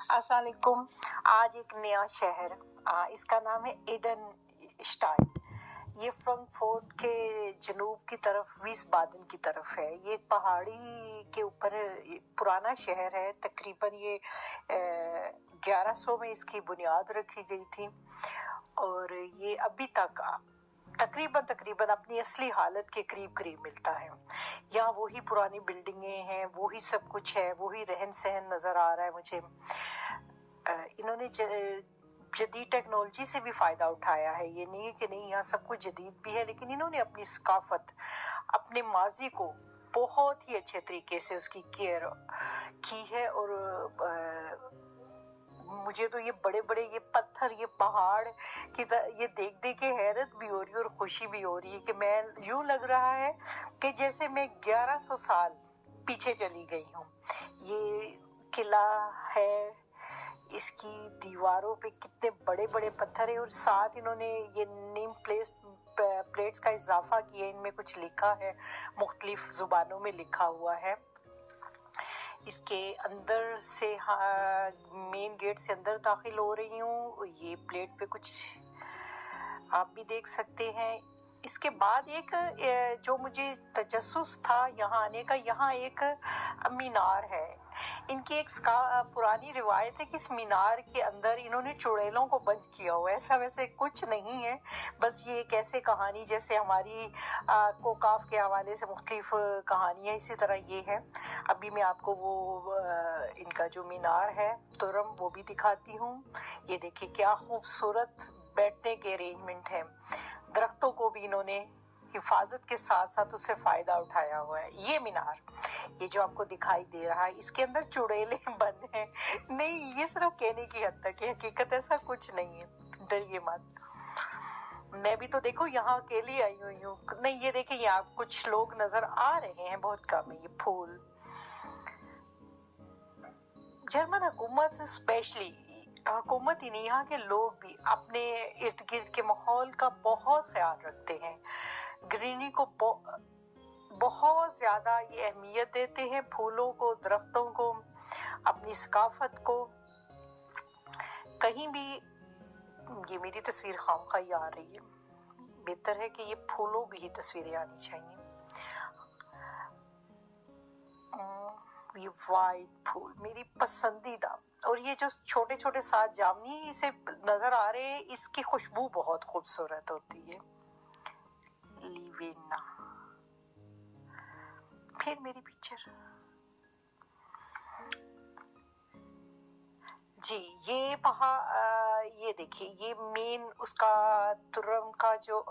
अस्सलाम वालेकुम। आज एक नया शहर, इसका नाम है एडन स्टाइन। ये फ्रैंकफर्ट के जनूब की तरफ विस्बादन की तरफ है। ये एक पहाड़ी के ऊपर पुराना शहर है। तकरीबन ये 1100 में इसकी बुनियाद रखी गई थी और ये अभी तक तकरीबन अपनी असली हालत के करीब करीब मिलता है। यहाँ वही पुरानी बिल्डिंगें हैं, वही सब कुछ है, वही रहन सहन नज़र आ रहा है मुझे। इन्होंने जदीद टेक्नोलॉजी से भी फ़ायदा उठाया है। ये नहीं है कि नहीं, यहाँ सब कुछ जदीद भी है, लेकिन इन्होंने अपनी सकाफत, अपने माजी को बहुत ही अच्छे तरीके से उसकी केयर की है। और मुझे तो ये बड़े बड़े ये पत्थर, ये पहाड़ की ये देख देख के हैरत भी हो रही है और खुशी भी हो रही है कि मैं यूं लग रहा है कि जैसे मैं 1100 साल पीछे चली गई हूँ। ये किला है, इसकी दीवारों पे कितने बड़े बड़े पत्थर है और साथ इन्होंने ये नेम प्लेट्स का इजाफा किया। इनमें कुछ लिखा है, मुख्तलिफ जुबानों में लिखा हुआ है। इसके अंदर से मेन गेट से अंदर दाखिल हो रही हूँ। ये प्लेट पे कुछ आप भी देख सकते हैं। इसके बाद एक जो मुझे तजस्सुस था यहाँ आने का, यहाँ एक मीनार है। इनकी एक पुरानी रिवायत है कि इस मीनार के अंदर इन्होंने चुड़ैलों को बंद किया हुआ है। ऐसा वैसे कुछ नहीं है, बस ये एक ऐसे कहानी जैसे हमारी कोकाफ के हवाले से मुख्तलिफ कहानियाँ, इसी तरह ये है। अभी मैं आपको वो इनका जो मीनार है तुरम वो भी दिखाती हूँ। ये देखिए क्या खूबसूरत बैठने के अरेंजमेंट है। दरख्तों को भी इन्होंने हिफाजत के साथ साथ उससे फ़ायदा उठाया हुआ है। ये मीनार, ये जो आपको दिखाई दे रहा है, इसके अंदर चुड़ैले बंद हैं। नहीं, ये सिर्फ कहने की हद तक है, हकीकत ऐसा कुछ नहीं है, डरिए मत। मैं भी तो देखो यहाँ अकेली आई हुई हूँ। नहीं, ये देखिए यहाँ कुछ लोग नजर आ रहे हैं, बहुत कम है। ये फूल, जर्मन हुकूमत स्पेशली हुकूमत ही नहीं, यहाँ के लोग भी अपने इर्द गिर्द के माहौल का बहुत ख्याल रखते हैं। ग्रीनरी को बहुत ज़्यादा ये अहमियत देते हैं, फूलों को, दरख्तों को, अपनी सकाफत को। कहीं भी ये मेरी तस्वीर खामखाई आ रही है, बेहतर है कि ये फूलों की ही तस्वीरें आनी चाहिए। ये वाइट फूल मेरी पसंदीदा, और ये जो छोटे छोटे सात जामनी से नजर आ रहे हैं, इसकी खुशबू बहुत खूबसूरत होती है। लिवेना, फिर मेरी पिक्चर जी। ये ये देखिए, ये मेन उसका तुरम का जो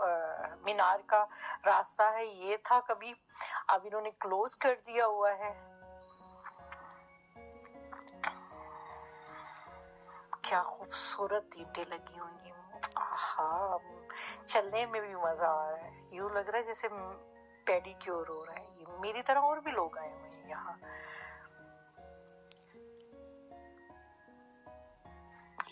मीनार का रास्ता है, ये था कभी, अब इन्होंने क्लोज कर दिया हुआ है। क्या खूबसूरत ईंटें लगी हुई हैं। आहा, चलने में भी मजा आ रहा है। यूं लग रहा है जैसे पेडिक्योर हो रहा है। ये मेरी तरह और भी लोग आए हुए हैं यहाँ।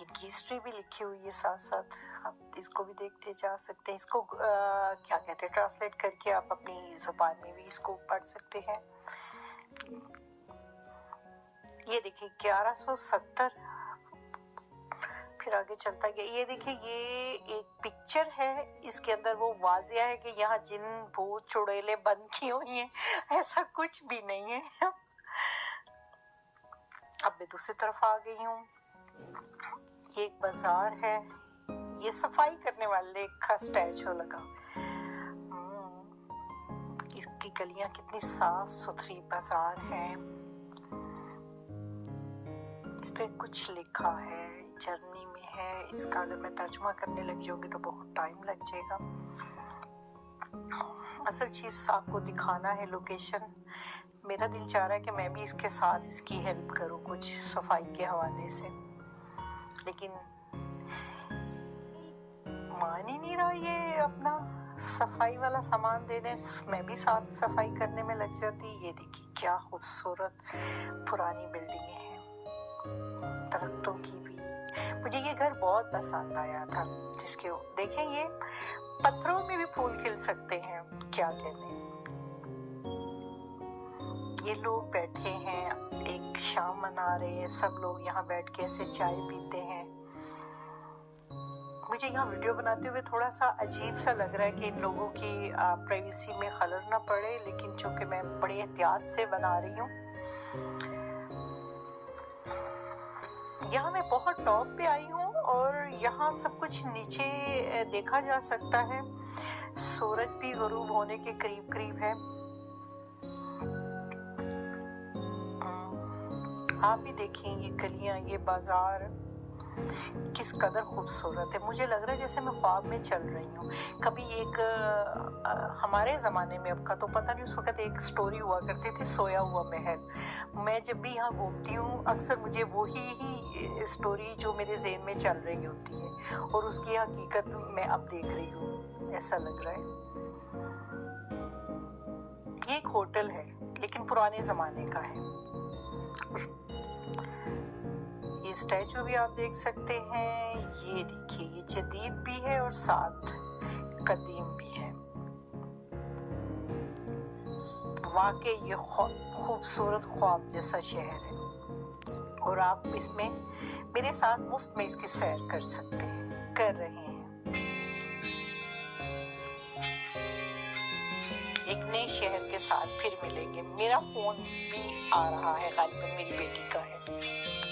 इनकी हिस्ट्री भी लिखी हुई है साथ साथ, आप इसको भी देखते जा सकते हैं। इसको क्या कहते हैं, ट्रांसलेट करके आप अपनी जुबान में भी इसको पढ़ सकते हैं। ये देखिए 1170, फिर आगे चलता गया। ये देखिए, ये एक पिक्चर है, इसके अंदर वो वाजिया है कि यहाँ जिन भूत चुड़ैले बंद की हुई हैं, ऐसा कुछ भी नहीं है। अब मैं दूसरी तरफ आ गई हूँ। ये एक बाजार है, ये सफाई करने वाले का स्टैचू लगा। इसकी गलियां कितनी साफ सुथरी बाजार है। इस पे कुछ लिखा है, जर्मनी में है। इसका अगर मैं तर्जुमा करने लग जाऊंगी तो बहुत टाइम लग जाएगा। असल चीज आपको दिखाना है लोकेशन। मेरा दिल चाह रहा है कि मैं भी इसके साथ इसकी हेल्प करूं कुछ सफाई के हवाले से, लेकिन मान ही नहीं रहा ये अपना सफाई वाला सामान दे दें। मैं भी साथ सफाई करने में लग जाती। ये देखिए क्या खूबसूरत पुरानी बिल्डिंगें हैं, दरख्तों की भी। मुझे ये घर बहुत पसंद आया था, जिसके देखें ये पत्थरों में भी फूल खिल सकते हैं, क्या कहने। ये लोग बैठे हैं एक शाम मना रहे हैं, सब लोग यहाँ बैठ के ऐसे चाय पीते हैं। मुझे यहाँ वीडियो बनाते हुए थोड़ा सा अजीब सा लग रहा है कि इन लोगों की प्राइवेसी में खलल ना पड़े, लेकिन चूंकि मैं बड़ी एहतियात से बना रही हूँ। यहाँ मैं बहुत टॉप पे आई हूँ और यहाँ सब कुछ नीचे देखा जा सकता है। सूरज भी गुरूब होने के करीब करीब है। आप भी देखें ये गलियां, ये बाजार किस कदर खूबसूरत है। मुझे लग रहा है जैसे मैं ख्वाब में चल रही हूँ। कभी एक हमारे ज़माने में, अब का तो पता नहीं, उस वक़्त एक स्टोरी हुआ करती थी, सोया हुआ महल। मैं जब भी यहाँ घूमती हूँ अक्सर मुझे वही ही स्टोरी जो मेरे ज़हन में चल रही होती है और उसकी हकीकत मैं अब देख रही हूँ, ऐसा लग रहा है। ये एक होटल है लेकिन पुराने ज़माने का है। ये स्टैचू भी आप देख सकते हैं। ये देखिए, ये जदीद भी है और साथ कदीम भी है। वाकई ये खूबसूरत ख्वाब जैसा शहर है और आप इसमें मेरे साथ मुफ्त में इसकी सैर कर सकते हैं, कर रहे हैं। एक नए शहर के साथ फिर मिलेंगे। मेरा फोन भी आ रहा है, गालिबन मेरी बेटी का है।